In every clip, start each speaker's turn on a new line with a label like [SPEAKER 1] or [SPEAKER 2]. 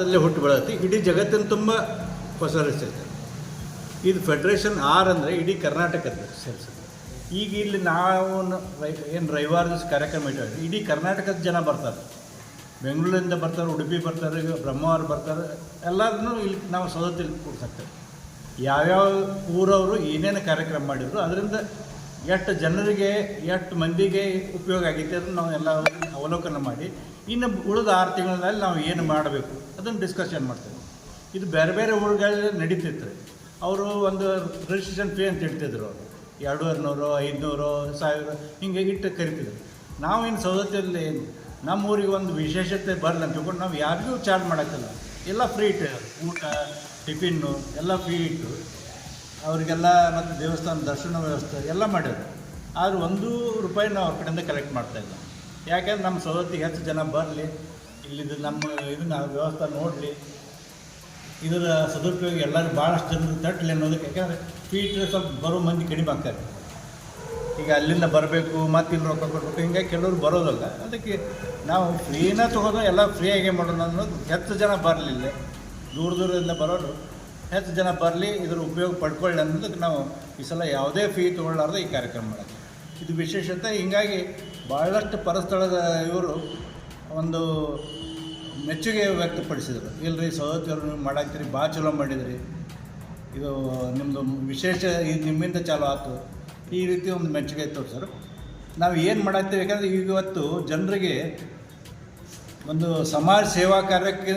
[SPEAKER 1] ಅಲ್ಲೇ ಹುಟ್ಟು ಬೆಳೆಯುತ್ತೆ. ಇಡೀ ಜಗತ್ತಿನ ತುಂಬ ಹೊಸ ಹೆಸರು. ಇದು ಫೆಡ್ರೇಷನ್ ಆರ್ ಅಂದರೆ ಇಡೀ ಕರ್ನಾಟಕದ ಸೇರಿಸುತ್ತೆ. ಈಗ ಇಲ್ಲಿ ನಾವು ಏನು ರವಿವಾರ ದಿವಸ ಕಾರ್ಯಕ್ರಮ ಇಟ್ಟಿದ್ದೀವಿ, ಇಡೀ ಕರ್ನಾಟಕದ ಜನ ಬರ್ತಾರೆ. ಬೆಂಗಳೂರಿಂದ ಬರ್ತಾರೆ, ಉಡುಪಿ ಬರ್ತಾರೆ, ಬ್ರಹ್ಮಾವರ ಬರ್ತಾರೆ, ಎಲ್ಲರನ್ನೂ ಇಲ್ಲಿ ನಾವು ಸೌದತ್ತಿಲ್ಲಿ ಕೂಡ್ಸಾಕ್ತೇವೆ. ಯಾವ್ಯಾವ ಊರವರು ಏನೇನು ಕಾರ್ಯಕ್ರಮ ಮಾಡಿದ್ರು ಅದರಿಂದ ಎಷ್ಟು ಜನರಿಗೆ ಎಷ್ಟು ಮಂದಿಗೆ ಉಪಯೋಗ ಆಗೈತೆ ಅದನ್ನು ನಾವು ಎಲ್ಲ ಅವಲೋಕನ ಮಾಡಿ ಇನ್ನು ಉಳಿದ 6 ತಿಂಗಳಲ್ಲಿ ನಾವು ಏನು ಮಾಡಬೇಕು ಅದನ್ನು ಡಿಸ್ಕಷನ್ ಮಾಡ್ತೇವೆ. ಇದು ಬೇರೆ ಬೇರೆ ಊರುಗಳಲ್ಲಿ ನಡೀತಿತ್ತು. ಅವರು ಒಂದು ರಿಜಿಸ್ಟ್ರೇಷನ್ ಫೀ ಅಂತ ಇಡ್ತಿದ್ರು. ಅವರು 200, 500, 1000 ಹಿಂಗೆ ಇಟ್ಟು ಕರಿತಿದ್ರು. ನಾವು ಇನ್ನು ಸೌದತ್ತಿಯಲ್ಲಿ ನಮ್ಮ ಊರಿಗೆ ಒಂದು ವಿಶೇಷತೆ ಬರಲಿ ಅಂತ ತಿಳ್ಕೊಂಡು ನಾವು ಯಾರಿಗೂ ಚಾರ್ಜ್ ಮಾಡೋಕ್ಕಿಲ್ಲ. ಎಲ್ಲ ಫ್ರೀ ಇಟ್ಟು ಊಟ ಟಿಫಿನ್ನು ಎಲ್ಲ ಫ್ರೀ ಇಟ್ಟು ಅವರಿಗೆಲ್ಲ ಮತ್ತು ದೇವಸ್ಥಾನ ದರ್ಶನ ವ್ಯವಸ್ಥೆ ಎಲ್ಲ ಮಾಡ್ಯಾರ. ಆದ್ರೆ ₹1 ನಾವು ಅವ್ರ ಕಡೆಯಿಂದ ಕಲೆಕ್ಟ್ ಮಾಡ್ತಾಯಿಲ್ಲ. ಯಾಕೆಂದ್ರೆ ನಮ್ಮ ಸೌದತ್ತಿಗೆ ಹೆಚ್ಚು ಜನ ಬರಲಿ, ಇಲ್ಲಿದ್ದು ನಮ್ಮ ಇದನ್ನು ವ್ಯವಸ್ಥೆ ನೋಡಲಿ, ಇದರ ಸದುಪಯೋಗ ಎಲ್ಲರೂ ಭಾಳಷ್ಟು ಜನರು ತಟ್ಟಲಿ ಅನ್ನೋದಕ್ಕೆ. ಯಾಕೆಂದರೆ ಫ್ರೀ ಇಟ್ಟರೆ ಸ್ವಲ್ಪ ಬರೋ ಮಂದಿ ಕಡಿಮೆ ಆಗ್ತಾರೆ. ಈಗ ಅಲ್ಲಿಂದ ಬರಬೇಕು ಮತ್ತು ಇಲ್ಲಿ ರೊಕ್ಕ ಕೊಡಬೇಕು, ಹಿಂಗಾಗಿ ಕೆಲವರು ಬರೋದಲ್ಲ. ಅದಕ್ಕೆ ನಾವು ಫ್ರೀನ ತೊಗೋದು ಎಲ್ಲ ಫ್ರೀಯಾಗೆ ಮಾಡೋಣ ಅನ್ನೋದು. ಹೆಚ್ಚು ಜನ ಬರಲಿಲ್ಲ, ದೂರದಿಂದ ಬರೋರು ಹೆಚ್ಚು ಜನ ಬರಲಿ, ಇದರ ಉಪಯೋಗ ಪಡ್ಕೊಳ್ಳಿ ಅನ್ನೋದಕ್ಕೆ ನಾವು ಈ ಸಲ ಯಾವುದೇ ಫೀ ತೊಗೊಳ್ಳಾರ್ದೆ ಈ ಕಾರ್ಯಕ್ರಮ ಮಾಡೋದು. ಇದು ವಿಶೇಷತೆ. ಹೀಗಾಗಿ ಭಾಳಷ್ಟು ಪರಸ್ಥಳದ ಇವರು ಒಂದು ಮೆಚ್ಚುಗೆ ವ್ಯಕ್ತಪಡಿಸಿದರು. ಇಲ್ಲರಿ ಸೌದತ್ತಿಯವರು ನೀವು ಮಾಡಾಕ್ತೀರಿ, ಭಾಳ ಚಲೋ ಮಾಡಿದ್ರಿ, ಇದು ನಿಮ್ಮದು ವಿಶೇಷ ಇದು ನಿಮ್ಮಿಂದ ಚಾಲೂ ಆಯ್ತು, ಈ ರೀತಿ ಒಂದು ಮೆಚ್ಚುಗೆ ತೋರಿಸರು. ನಾವು ಏನು ಮಾಡಾಕ್ತೀವಿ ಯಾಕಂದರೆ ಇವತ್ತು ಜನರಿಗೆ ಒಂದು ಸಮಾಜ ಸೇವಾ ಕಾರ್ಯಕ್ಕೆ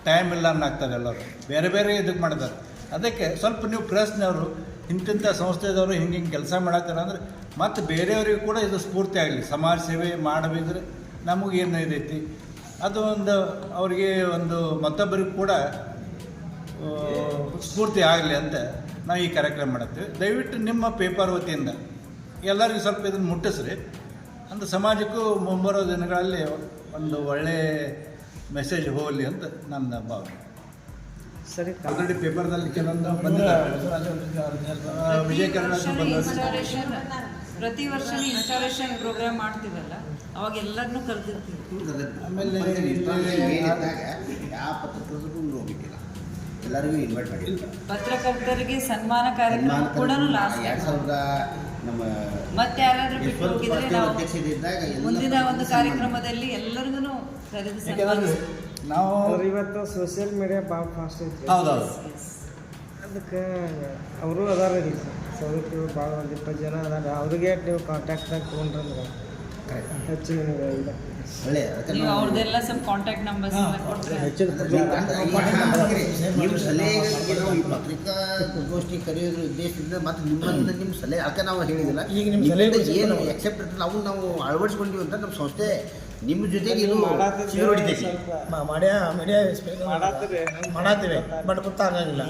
[SPEAKER 1] ಟೈಮ್ ಇಲ್ಲ ಅನ್ನಾಗ್ತಾರೆ. ಎಲ್ಲರೂ ಬೇರೆ ಬೇರೆ ಇದಕ್ಕೆ ಮಾಡಿದ್ದಾರೆ. ಅದಕ್ಕೆ ಸ್ವಲ್ಪ ನೀವು ಪ್ರೆಸ್ನವರು ಇಂತಿಂಥ ಸಂಸ್ಥೆದವರು ಹಿಂಗೆ ಕೆಲಸ ಮಾಡಾಕ್ತಾರೆ ಅಂದರೆ ಮತ್ತು ಬೇರೆಯವರಿಗೂ ಕೂಡ ಇದು ಸ್ಫೂರ್ತಿ ಆಗಲಿ. ಸಮಾಜ ಸೇವೆ ಮಾಡಬೇಕಿದ್ರೆ ನಮಗೇನು ಇದೈತಿ ಅದು ಒಂದು ಅವರಿಗೆ ಒಂದು ಮತ್ತೊಬ್ಬರಿಗೂ ಕೂಡ ಸ್ಫೂರ್ತಿ ಆಗಲಿ ಅಂತ ನಾವು ಈ ಕಾರ್ಯಕ್ರಮ ಮಾಡುತ್ತೇವೆ. ದಯವಿಟ್ಟು ನಿಮ್ಮ ಪೇಪರ್ ವತಿಯಿಂದ ಎಲ್ಲರಿಗೂ ಸ್ವಲ್ಪ ಇದನ್ನು ಮುಟ್ಟಿಸ್ರಿ. ಅಂತ ಸಮಾಜಕ್ಕೂ ಮುಂಬರೋ ದಿನಗಳಲ್ಲಿ ಒಂದು ಒಳ್ಳೆಯ ಮೆಸೇಜ್ ಹೋಗಲಿ ಅಂತ ನನ್ನ ಭಾವನೆ.
[SPEAKER 2] ಸರಿ,
[SPEAKER 1] ಆಲ್ರೆಡಿ ಪೇಪರ್ದಲ್ಲಿ ಕೆಲವೊಂದು ಬಂದಿದ್ದಾರೆ. ವಿಜಯ ಕರ್ನಾಟಕ ಬಂದ
[SPEAKER 3] ಪ್ರತಿ ವರ್ಷ ಇನ್ಸ್ಟಾಲೇಷನ್ ಪ್ರೋಗ್ರಾಮ್ ಮಾಡ್ತೀವಲ್ಲ, ಅವಾಗ ಎಲ್ಲರನ್ನೂ ಕರೆದಿರ್ತೀವಿ.
[SPEAKER 1] ಆಮೇಲೆ
[SPEAKER 4] ಯಾವ ಪತ್ರಕರ್ತರಿಗೂ ಹೋಗಿದ್ದಿಲ್ಲ, ಎಲ್ಲರಿಗೂ ಇನ್ವೈಟ್ ಮಾಡಿಲ್ಲ.
[SPEAKER 3] ಪತ್ರಕರ್ತರಿಗೆ ಸನ್ಮಾನ ಕಾರ್ಯಕ್ರಮ ಕೂಡ ಲಾಸ್ಟ್
[SPEAKER 4] 2000 ನಮ್ಮ
[SPEAKER 3] ಮತ್ತೆ ಯಾರಾದ್ರೂ ಬಿಟ್ಟು ಹೋಗಿದ್ರೆ ನಾವು ಮುಂದಿನ ಒಂದು ಕಾರ್ಯಕ್ರಮದಲ್ಲಿ ಎಲ್ಲರಿಗೂ ಕರೆದು ಸನ್ಮಾನ.
[SPEAKER 1] ನಾವು
[SPEAKER 2] ಇವತ್ತು ಸೋಷಿಯಲ್ ಮೀಡಿಯಾ ಭಾಳ ಫಾಸ್ಟ್ ಐತಿ.
[SPEAKER 1] ಹೌದೌದು.
[SPEAKER 2] ಅದಕ್ಕೆ ಅವರು ಅದಾರ ಇಲ್ಲಿ ಸೌದತ್ತಿ ಭಾಳ ಒಂದು 20 ಜನ ಅದಾರ. ಅವ್ರಿಗೆ ನೀವು ಕಾಂಟ್ಯಾಕ್ಟ್ನಾಗ ತೊಗೊಂಡ್ರಂದ್ರೆ ಹೆಚ್ಚು ಇಲ್ಲ.
[SPEAKER 3] ನೀವು ಅವ್ರದ್ದೆಲ್ಲ ಸ್ವಲ್ಪ ಕಾಂಟ್ಯಾಕ್ಟ್ ನಂಬರ್ಸ್ ಕೊಟ್ಟರೆ
[SPEAKER 4] ನಿಮ್ಮ ಸಲಹೆಗೆ ನಾವು ಈ ಪತ್ರಿಕಾಗೋಷ್ಠಿ ಕರೆಯೋದ್ರ ಉದ್ದೇಶದಿಂದ ಮತ್ತು ನಿಮ್ಮ ಸಲಹೆ ಅದಕ್ಕೆ ನಾವು ಹೇಳಿದಿಲ್ಲ.
[SPEAKER 2] ಈಗ ನಿಮ್ಮ ಸಲಹೆ
[SPEAKER 4] ಏನು ಎಕ್ಸೆಪ್ಟ್ ಇರ್ತದೆ ನಾವು ಅಳವಡಿಸ್ಕೊಂಡಿವಿ ಅಂತ ನಮ್ಮ ಸಂಸ್ಥೆ ನಿಮ್ಮ ಜೊತೆಗೆ ಇದು
[SPEAKER 2] ಮಾಡತ್ತೀವಿ ಬಟ್ ಗೊತ್ತಾಗಂಗಿಲ್ಲ.